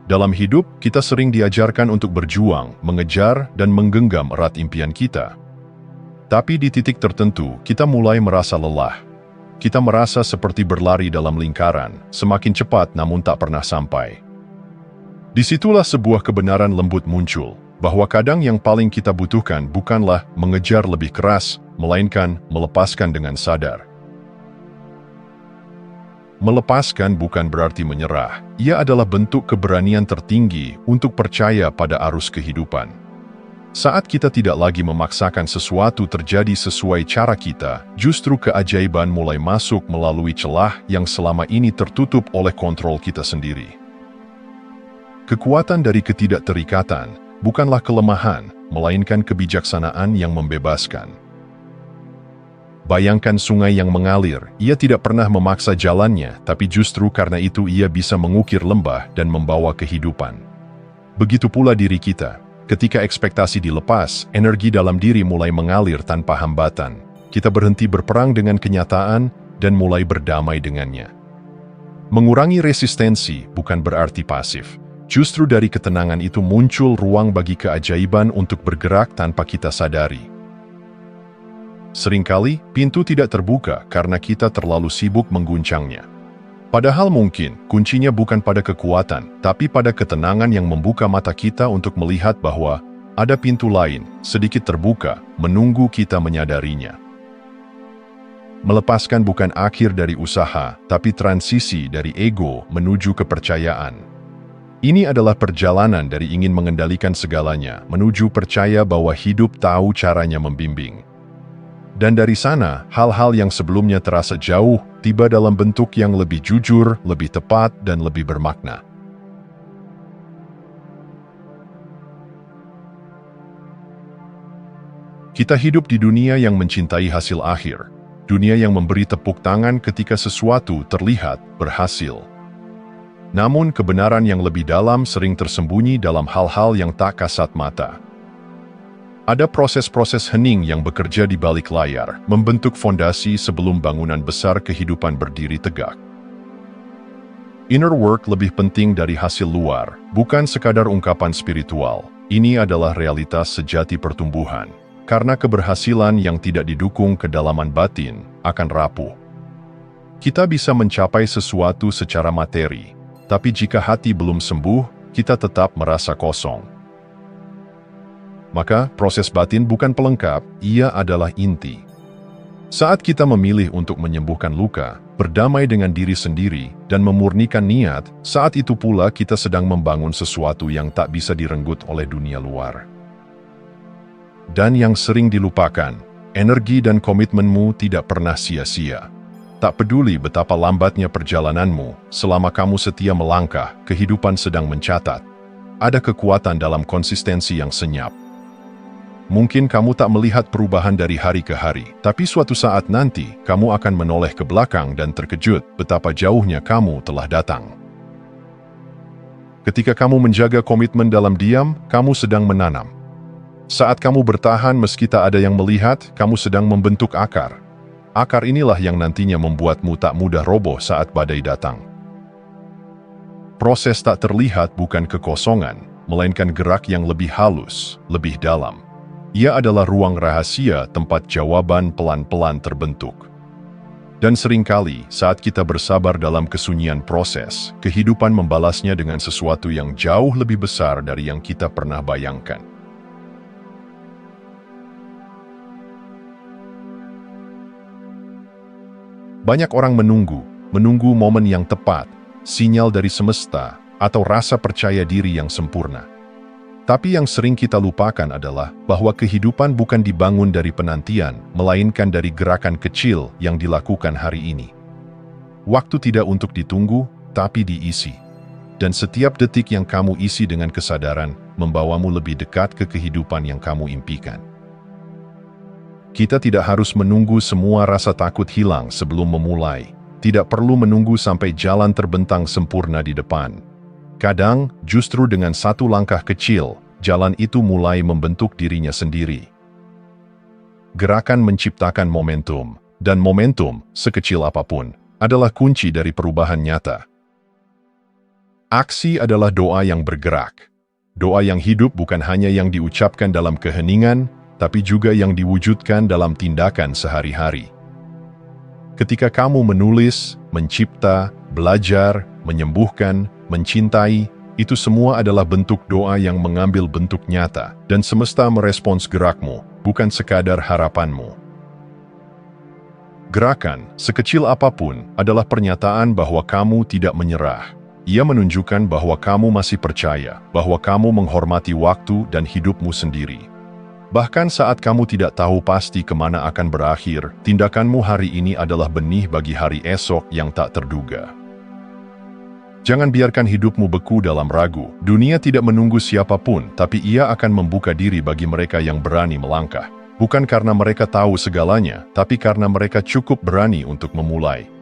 Dalam hidup, kita sering diajarkan untuk berjuang, mengejar, dan menggenggam erat impian kita. Tapi di titik tertentu, kita mulai merasa lelah. Kita merasa seperti berlari dalam lingkaran, semakin cepat namun tak pernah sampai. Disitulah sebuah kebenaran lembut muncul, bahwa kadang yang paling kita butuhkan bukanlah mengejar lebih keras, melainkan melepaskan dengan sadar. Melepaskan bukan berarti menyerah, ia adalah bentuk keberanian tertinggi untuk percaya pada arus kehidupan. Saat kita tidak lagi memaksakan sesuatu terjadi sesuai cara kita, justru keajaiban mulai masuk melalui celah yang selama ini tertutup oleh kontrol kita sendiri. Kekuatan dari ketidakterikatan bukanlah kelemahan, melainkan kebijaksanaan yang membebaskan. Bayangkan sungai yang mengalir, ia tidak pernah memaksa jalannya, tapi justru karena itu ia bisa mengukir lembah dan membawa kehidupan. Begitu pula diri kita. Ketika ekspektasi dilepas, energi dalam diri mulai mengalir tanpa hambatan. Kita berhenti berperang dengan kenyataan dan mulai berdamai dengannya. Mengurangi resistensi bukan berarti pasif. Justru dari ketenangan itu muncul ruang bagi keajaiban untuk bergerak tanpa kita sadari. Seringkali, pintu tidak terbuka karena kita terlalu sibuk mengguncangnya. Padahal mungkin, kuncinya bukan pada kekuatan, tapi pada ketenangan yang membuka mata kita untuk melihat bahwa ada pintu lain, sedikit terbuka, menunggu kita menyadarinya. Melepaskan bukan akhir dari usaha, tapi transisi dari ego menuju kepercayaan. Ini adalah perjalanan dari ingin mengendalikan segalanya, menuju percaya bahwa hidup tahu caranya membimbing. Dan dari sana, hal-hal yang sebelumnya terasa jauh, tiba dalam bentuk yang lebih jujur, lebih tepat, dan lebih bermakna. Kita hidup di dunia yang mencintai hasil akhir, dunia yang memberi tepuk tangan ketika sesuatu terlihat berhasil. Namun kebenaran yang lebih dalam sering tersembunyi dalam hal-hal yang tak kasat mata. Ada proses-proses hening yang bekerja di balik layar, membentuk fondasi sebelum bangunan besar kehidupan berdiri tegak. Inner work lebih penting dari hasil luar, bukan sekadar ungkapan spiritual. Ini adalah realitas sejati pertumbuhan. Karena keberhasilan yang tidak didukung kedalaman batin akan rapuh. Kita bisa mencapai sesuatu secara materi, tapi jika hati belum sembuh, kita tetap merasa kosong. Maka, proses batin bukan pelengkap, ia adalah inti. Saat kita memilih untuk menyembuhkan luka, berdamai dengan diri sendiri, dan memurnikan niat, saat itu pula kita sedang membangun sesuatu yang tak bisa direnggut oleh dunia luar. Dan yang sering dilupakan, energi dan komitmenmu tidak pernah sia-sia. Tak peduli betapa lambatnya perjalananmu, selama kamu setia melangkah, kehidupan sedang mencatat. Ada kekuatan dalam konsistensi yang senyap. Mungkin kamu tak melihat perubahan dari hari ke hari, tapi suatu saat nanti, kamu akan menoleh ke belakang dan terkejut betapa jauhnya kamu telah datang. Ketika kamu menjaga komitmen dalam diam, kamu sedang menanam. Saat kamu bertahan meski tak ada yang melihat, kamu sedang membentuk akar. Akar inilah yang nantinya membuatmu tak mudah roboh saat badai datang. Proses tak terlihat bukan kekosongan, melainkan gerak yang lebih halus, lebih dalam. Ia adalah ruang rahasia tempat jawaban pelan-pelan terbentuk. Dan seringkali, saat kita bersabar dalam kesunyian proses, kehidupan membalasnya dengan sesuatu yang jauh lebih besar dari yang kita pernah bayangkan. Banyak orang menunggu momen yang tepat, sinyal dari semesta, atau rasa percaya diri yang sempurna. Tapi yang sering kita lupakan adalah bahwa kehidupan bukan dibangun dari penantian, melainkan dari gerakan kecil yang dilakukan hari ini. Waktu tidak untuk ditunggu, tapi diisi. Dan setiap detik yang kamu isi dengan kesadaran, membawamu lebih dekat ke kehidupan yang kamu impikan. Kita tidak harus menunggu semua rasa takut hilang sebelum memulai. Tidak perlu menunggu sampai jalan terbentang sempurna di depan. Kadang, justru dengan satu langkah kecil, jalan itu mulai membentuk dirinya sendiri. Gerakan menciptakan momentum, dan momentum, sekecil apapun, adalah kunci dari perubahan nyata. Aksi adalah doa yang bergerak. Doa yang hidup bukan hanya yang diucapkan dalam keheningan, tapi juga yang diwujudkan dalam tindakan sehari-hari. Ketika kamu menulis, mencipta, belajar, menyembuhkan, mencintai, itu semua adalah bentuk doa yang mengambil bentuk nyata, dan semesta merespons gerakmu, bukan sekadar harapanmu. Gerakan, sekecil apapun, adalah pernyataan bahwa kamu tidak menyerah. Ia menunjukkan bahwa kamu masih percaya, bahwa kamu menghormati waktu dan hidupmu sendiri. Bahkan saat kamu tidak tahu pasti kemana akan berakhir, tindakanmu hari ini adalah benih bagi hari esok yang tak terduga. Jangan biarkan hidupmu beku dalam ragu. Dunia tidak menunggu siapapun, tapi ia akan membuka diri bagi mereka yang berani melangkah. Bukan karena mereka tahu segalanya, tapi karena mereka cukup berani untuk memulai.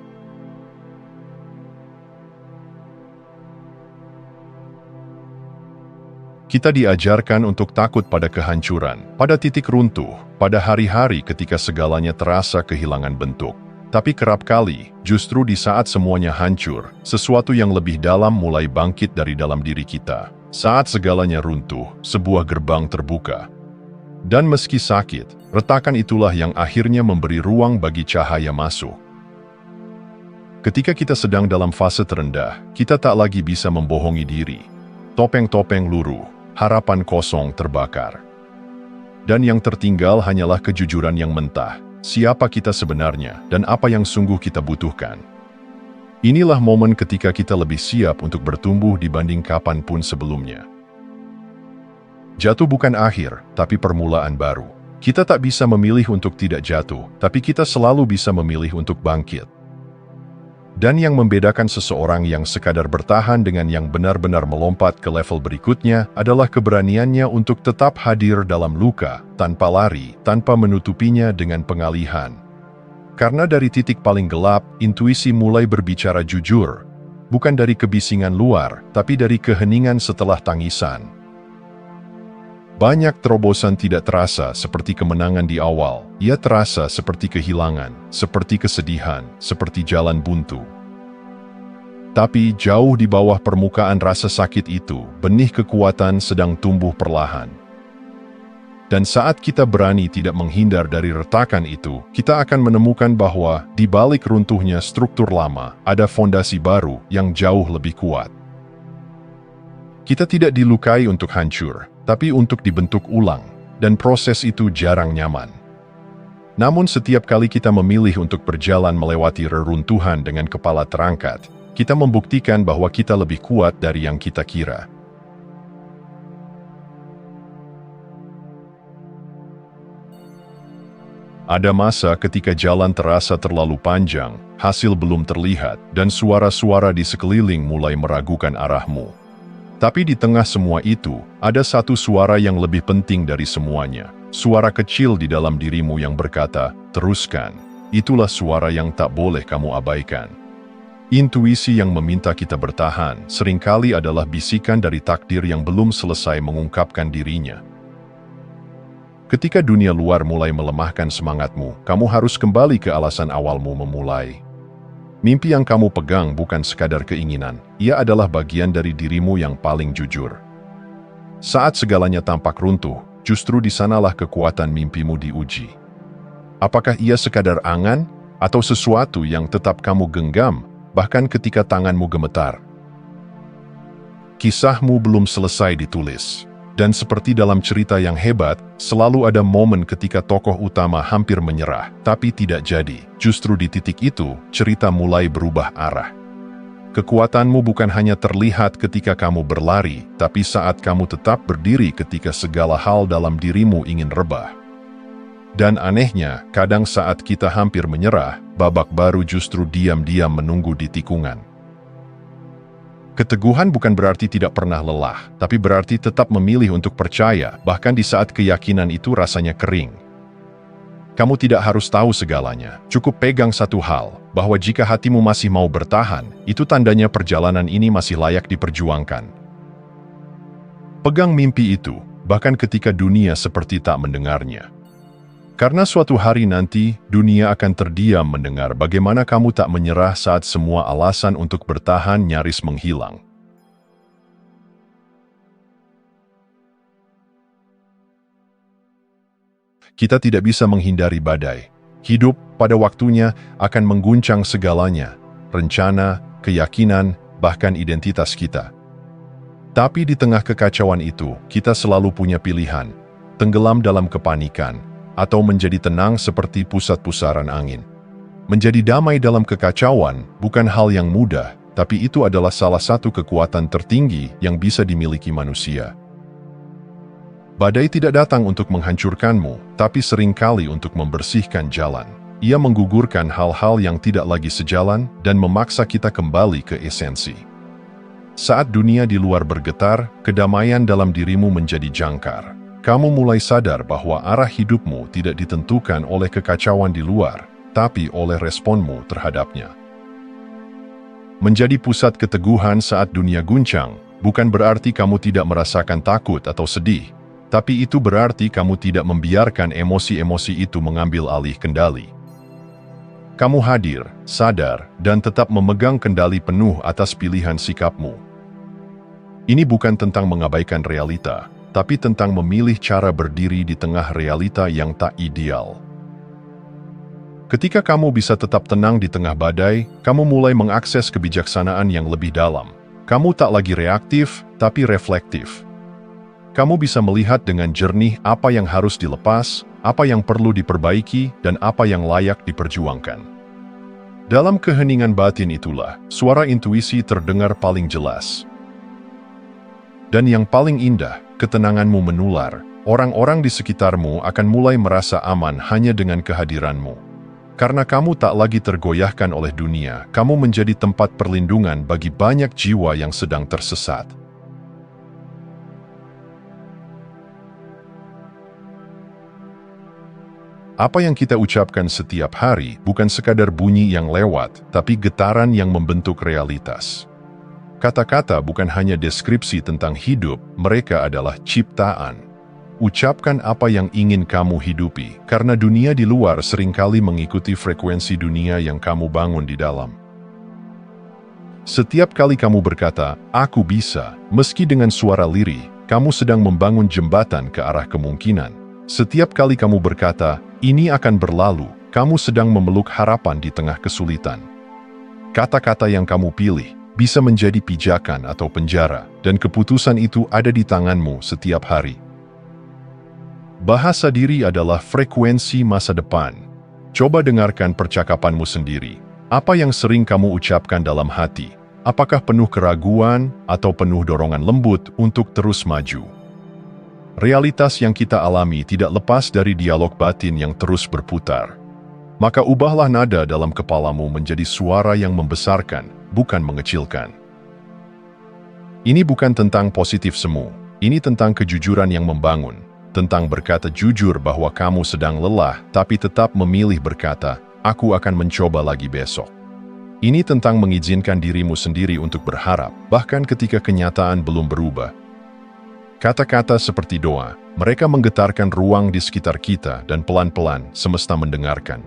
Kita diajarkan untuk takut pada kehancuran, pada titik runtuh, pada hari-hari ketika segalanya terasa kehilangan bentuk. Tapi kerap kali, justru di saat semuanya hancur, sesuatu yang lebih dalam mulai bangkit dari dalam diri kita. Saat segalanya runtuh, sebuah gerbang terbuka. Dan meski sakit, retakan itulah yang akhirnya memberi ruang bagi cahaya masuk. Ketika kita sedang dalam fase terendah, kita tak lagi bisa membohongi diri. Topeng-topeng luruh, harapan kosong terbakar. Dan yang tertinggal hanyalah kejujuran yang mentah, siapa kita sebenarnya dan apa yang sungguh kita butuhkan. Inilah momen ketika kita lebih siap untuk bertumbuh dibanding kapanpun sebelumnya. Jatuh bukan akhir, tapi permulaan baru. Kita tak bisa memilih untuk tidak jatuh, tapi kita selalu bisa memilih untuk bangkit. Dan yang membedakan seseorang yang sekadar bertahan dengan yang benar-benar melompat ke level berikutnya adalah keberaniannya untuk tetap hadir dalam luka, tanpa lari, tanpa menutupinya dengan pengalihan. Karena dari titik paling gelap, intuisi mulai berbicara jujur. Bukan dari kebisingan luar, tapi dari keheningan setelah tangisan. Banyak terobosan tidak terasa seperti kemenangan di awal. Ia terasa seperti kehilangan, seperti kesedihan, seperti jalan buntu. Tapi jauh di bawah permukaan rasa sakit itu, benih kekuatan sedang tumbuh perlahan. Dan saat kita berani tidak menghindar dari retakan itu, kita akan menemukan bahwa di balik runtuhnya struktur lama, ada fondasi baru yang jauh lebih kuat. Kita tidak dilukai untuk hancur, tapi untuk dibentuk ulang, dan proses itu jarang nyaman. Namun setiap kali kita memilih untuk berjalan melewati reruntuhan dengan kepala terangkat, kita membuktikan bahwa kita lebih kuat dari yang kita kira. Ada masa ketika jalan terasa terlalu panjang, hasil belum terlihat, dan suara-suara di sekeliling mulai meragukan arahmu. Tapi di tengah semua itu, ada satu suara yang lebih penting dari semuanya. Suara kecil di dalam dirimu yang berkata, teruskan. Itulah suara yang tak boleh kamu abaikan. Intuisi yang meminta kita bertahan seringkali adalah bisikan dari takdir yang belum selesai mengungkapkan dirinya. Ketika dunia luar mulai melemahkan semangatmu, kamu harus kembali ke alasan awalmu memulai. Mimpi yang kamu pegang bukan sekadar keinginan, ia adalah bagian dari dirimu yang paling jujur. Saat segalanya tampak runtuh, justru di sanalah kekuatan mimpimu diuji. Apakah ia sekadar angan, atau sesuatu yang tetap kamu genggam, bahkan ketika tanganmu gemetar? Kisahmu belum selesai ditulis. Dan seperti dalam cerita yang hebat, selalu ada momen ketika tokoh utama hampir menyerah, tapi tidak jadi. Justru di titik itu, cerita mulai berubah arah. Kekuatanmu bukan hanya terlihat ketika kamu berlari, tapi saat kamu tetap berdiri ketika segala hal dalam dirimu ingin rebah. Dan anehnya, kadang saat kita hampir menyerah, babak baru justru diam-diam menunggu di tikungan. Keteguhan bukan berarti tidak pernah lelah, tapi berarti tetap memilih untuk percaya, bahkan di saat keyakinan itu rasanya kering. Kamu tidak harus tahu segalanya, cukup pegang satu hal, bahwa jika hatimu masih mau bertahan, itu tandanya perjalanan ini masih layak diperjuangkan. Pegang mimpi itu, bahkan ketika dunia seperti tak mendengarnya. Karena suatu hari nanti, dunia akan terdiam mendengar bagaimana kamu tak menyerah saat semua alasan untuk bertahan nyaris menghilang. Kita tidak bisa menghindari badai. Hidup pada waktunya akan mengguncang segalanya, rencana, keyakinan, bahkan identitas kita. Tapi di tengah kekacauan itu, kita selalu punya pilihan, tenggelam dalam kepanikan, atau menjadi tenang seperti pusat-pusaran angin. Menjadi damai dalam kekacauan bukan hal yang mudah, tapi itu adalah salah satu kekuatan tertinggi yang bisa dimiliki manusia. Badai tidak datang untuk menghancurkanmu, tapi seringkali untuk membersihkan jalan. Ia menggugurkan hal-hal yang tidak lagi sejalan dan memaksa kita kembali ke esensi. Saat dunia di luar bergetar, kedamaian dalam dirimu menjadi jangkar. Kamu mulai sadar bahwa arah hidupmu tidak ditentukan oleh kekacauan di luar, tapi oleh responmu terhadapnya. Menjadi pusat keteguhan saat dunia guncang, bukan berarti kamu tidak merasakan takut atau sedih, tapi itu berarti kamu tidak membiarkan emosi-emosi itu mengambil alih kendali. Kamu hadir, sadar, dan tetap memegang kendali penuh atas pilihan sikapmu. Ini bukan tentang mengabaikan realita, tapi tentang memilih cara berdiri di tengah realita yang tak ideal. Ketika kamu bisa tetap tenang di tengah badai, kamu mulai mengakses kebijaksanaan yang lebih dalam. Kamu tak lagi reaktif, tapi reflektif. Kamu bisa melihat dengan jernih apa yang harus dilepas, apa yang perlu diperbaiki, dan apa yang layak diperjuangkan. Dalam keheningan batin itulah, suara intuisi terdengar paling jelas. Dan yang paling indah, ketenanganmu menular. Orang-orang di sekitarmu akan mulai merasa aman hanya dengan kehadiranmu. Karena kamu tak lagi tergoyahkan oleh dunia, kamu menjadi tempat perlindungan bagi banyak jiwa yang sedang tersesat. Apa yang kita ucapkan setiap hari bukan sekadar bunyi yang lewat, tapi getaran yang membentuk realitas. Kata-kata bukan hanya deskripsi tentang hidup, mereka adalah ciptaan. Ucapkan apa yang ingin kamu hidupi, karena dunia di luar seringkali mengikuti frekuensi dunia yang kamu bangun di dalam. Setiap kali kamu berkata, "Aku bisa," meski dengan suara lirih, kamu sedang membangun jembatan ke arah kemungkinan. Setiap kali kamu berkata, "Ini akan berlalu," kamu sedang memeluk harapan di tengah kesulitan. Kata-kata yang kamu pilih bisa menjadi pijakan atau penjara, dan keputusan itu ada di tanganmu setiap hari. Bahasa diri adalah frekuensi masa depan. Coba dengarkan percakapanmu sendiri. Apa yang sering kamu ucapkan dalam hati? Apakah penuh keraguan atau penuh dorongan lembut untuk terus maju? Realitas yang kita alami tidak lepas dari dialog batin yang terus berputar. Maka ubahlah nada dalam kepalamu menjadi suara yang membesarkan, bukan mengecilkan. Ini bukan tentang positif semu, ini tentang kejujuran yang membangun, tentang berkata jujur bahwa kamu sedang lelah, tapi tetap memilih berkata, "Aku akan mencoba lagi besok." Ini tentang mengizinkan dirimu sendiri untuk berharap, bahkan ketika kenyataan belum berubah. Kata-kata seperti doa, mereka menggetarkan ruang di sekitar kita dan pelan-pelan semesta mendengarkan.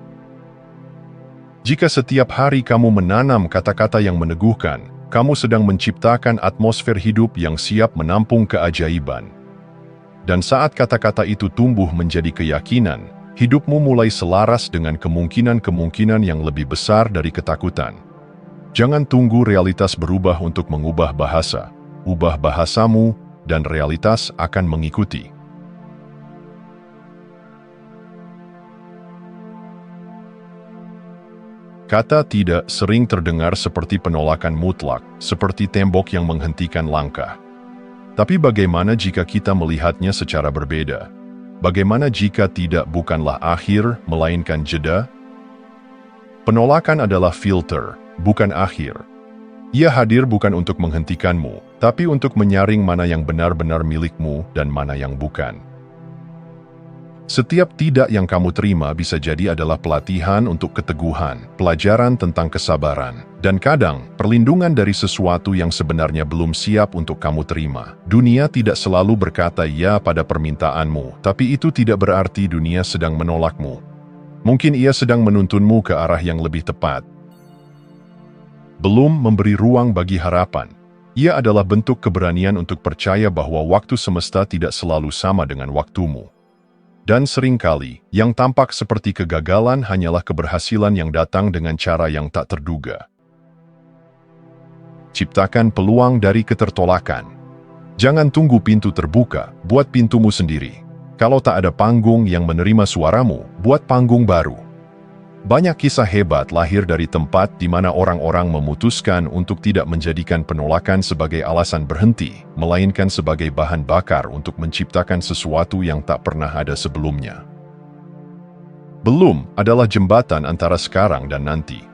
Jika setiap hari kamu menanam kata-kata yang meneguhkan, kamu sedang menciptakan atmosfer hidup yang siap menampung keajaiban. Dan saat kata-kata itu tumbuh menjadi keyakinan, hidupmu mulai selaras dengan kemungkinan-kemungkinan yang lebih besar dari ketakutan. Jangan tunggu realitas berubah untuk mengubah bahasa. Ubah bahasamu, dan realitas akan mengikuti. Kata tidak sering terdengar seperti penolakan mutlak, seperti tembok yang menghentikan langkah. Tapi bagaimana jika kita melihatnya secara berbeda? Bagaimana jika tidak bukanlah akhir, melainkan jeda? Penolakan adalah filter, bukan akhir. Ia hadir bukan untuk menghentikanmu, tapi untuk menyaring mana yang benar-benar milikmu dan mana yang bukan. Setiap tidak yang kamu terima bisa jadi adalah pelatihan untuk keteguhan, pelajaran tentang kesabaran, dan kadang perlindungan dari sesuatu yang sebenarnya belum siap untuk kamu terima. Dunia tidak selalu berkata ya pada permintaanmu, tapi itu tidak berarti dunia sedang menolakmu. Mungkin ia sedang menuntunmu ke arah yang lebih tepat. Belum memberi ruang bagi harapan. Ia adalah bentuk keberanian untuk percaya bahwa waktu semesta tidak selalu sama dengan waktumu. Dan seringkali, yang tampak seperti kegagalan hanyalah keberhasilan yang datang dengan cara yang tak terduga. Ciptakan peluang dari ketertolakan. Jangan tunggu pintu terbuka, buat pintumu sendiri. Kalau tak ada panggung yang menerima suaramu, buat panggung baru. Banyak kisah hebat lahir dari tempat di mana orang-orang memutuskan untuk tidak menjadikan penolakan sebagai alasan berhenti, melainkan sebagai bahan bakar untuk menciptakan sesuatu yang tak pernah ada sebelumnya. Belum adalah jembatan antara sekarang dan nanti.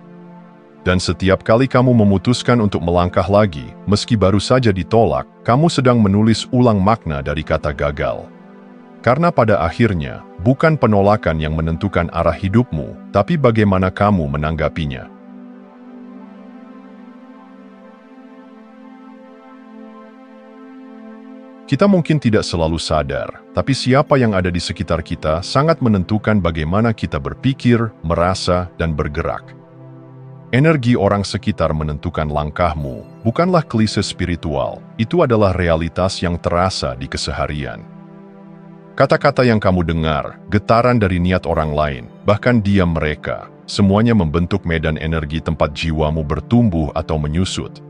Dan setiap kali kamu memutuskan untuk melangkah lagi, meski baru saja ditolak, kamu sedang menulis ulang makna dari kata gagal. Karena pada akhirnya, bukan penolakan yang menentukan arah hidupmu, tapi bagaimana kamu menanggapinya. Kita mungkin tidak selalu sadar, tapi siapa yang ada di sekitar kita sangat menentukan bagaimana kita berpikir, merasa, dan bergerak. Energi orang sekitar menentukan langkahmu, bukanlah klise spiritual, itu adalah realitas yang terasa di keseharian. Kata-kata yang kamu dengar, getaran dari niat orang lain, bahkan diam mereka, semuanya membentuk medan energi tempat jiwamu bertumbuh atau menyusut.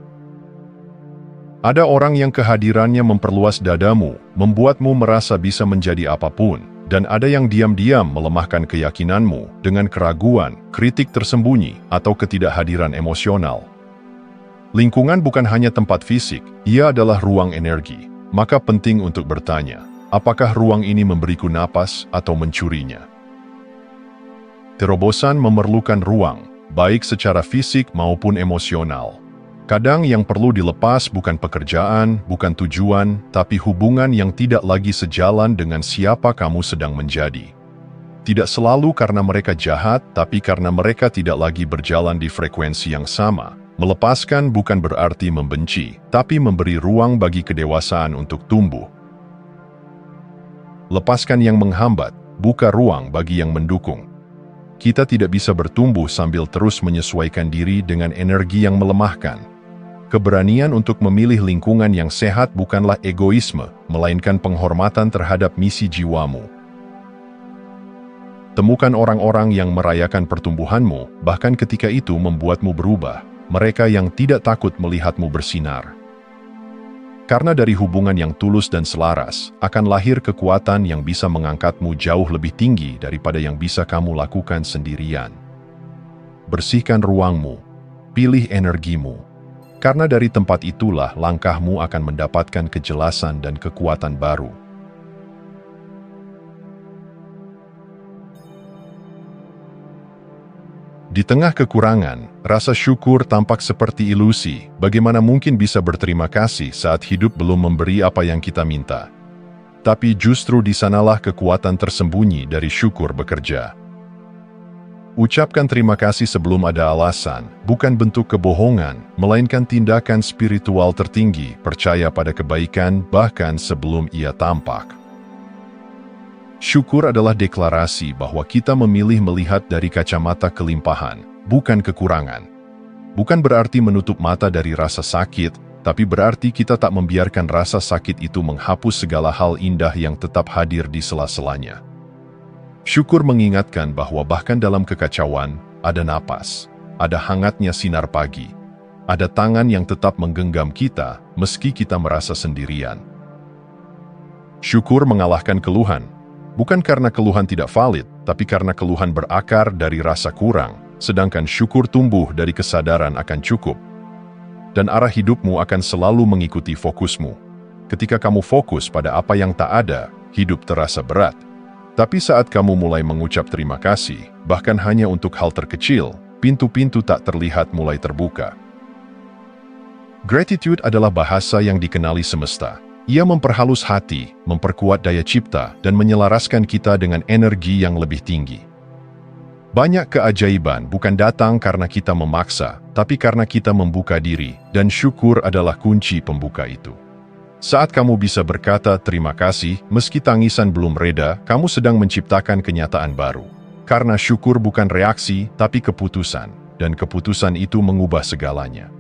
Ada orang yang kehadirannya memperluas dadamu, membuatmu merasa bisa menjadi apapun, dan ada yang diam-diam melemahkan keyakinanmu dengan keraguan, kritik tersembunyi, atau ketidakhadiran emosional. Lingkungan bukan hanya tempat fisik, ia adalah ruang energi, maka penting untuk bertanya. Apakah ruang ini memberiku napas atau mencurinya? Terobosan memerlukan ruang, baik secara fisik maupun emosional. Kadang yang perlu dilepas bukan pekerjaan, bukan tujuan, tapi hubungan yang tidak lagi sejalan dengan siapa kamu sedang menjadi. Tidak selalu karena mereka jahat, tapi karena mereka tidak lagi berjalan di frekuensi yang sama. Melepaskan bukan berarti membenci, tapi memberi ruang bagi kedewasaan untuk tumbuh. Lepaskan yang menghambat, buka ruang bagi yang mendukung. Kita tidak bisa bertumbuh sambil terus menyesuaikan diri dengan energi yang melemahkan. Keberanian untuk memilih lingkungan yang sehat bukanlah egoisme, melainkan penghormatan terhadap misi jiwamu. Temukan orang-orang yang merayakan pertumbuhanmu, bahkan ketika itu membuatmu berubah. Mereka yang tidak takut melihatmu bersinar. Karena dari hubungan yang tulus dan selaras, akan lahir kekuatan yang bisa mengangkatmu jauh lebih tinggi daripada yang bisa kamu lakukan sendirian. Bersihkan ruangmu, pilih energimu. Karena dari tempat itulah langkahmu akan mendapatkan kejelasan dan kekuatan baru. Di tengah kekurangan, rasa syukur tampak seperti ilusi. Bagaimana mungkin bisa berterima kasih saat hidup belum memberi apa yang kita minta? Tapi justru di sanalah kekuatan tersembunyi dari syukur bekerja. Ucapkan terima kasih sebelum ada alasan, bukan bentuk kebohongan, melainkan tindakan spiritual tertinggi, percaya pada kebaikan bahkan sebelum ia tampak. Syukur adalah deklarasi bahwa kita memilih melihat dari kacamata kelimpahan, bukan kekurangan. Bukan berarti menutup mata dari rasa sakit, tapi berarti kita tak membiarkan rasa sakit itu menghapus segala hal indah yang tetap hadir di sela-selanya. Syukur mengingatkan bahwa bahkan dalam kekacauan, ada napas, ada hangatnya sinar pagi, ada tangan yang tetap menggenggam kita meski kita merasa sendirian. Syukur mengalahkan keluhan. Bukan karena keluhan tidak valid, tapi karena keluhan berakar dari rasa kurang, sedangkan syukur tumbuh dari kesadaran akan cukup. Dan arah hidupmu akan selalu mengikuti fokusmu. Ketika kamu fokus pada apa yang tak ada, hidup terasa berat. Tapi saat kamu mulai mengucap terima kasih, bahkan hanya untuk hal terkecil, pintu-pintu tak terlihat mulai terbuka. Gratitude adalah bahasa yang dikenali semesta. Ia memperhalus hati, memperkuat daya cipta, dan menyelaraskan kita dengan energi yang lebih tinggi. Banyak keajaiban bukan datang karena kita memaksa, tapi karena kita membuka diri, dan syukur adalah kunci pembuka itu. Saat kamu bisa berkata terima kasih, meski tangisan belum reda, kamu sedang menciptakan kenyataan baru. Karena syukur bukan reaksi, tapi keputusan, dan keputusan itu mengubah segalanya.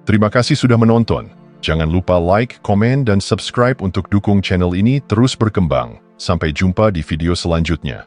Terima kasih sudah menonton. Jangan lupa like, komen, dan subscribe untuk dukung channel ini terus berkembang. Sampai jumpa di video selanjutnya.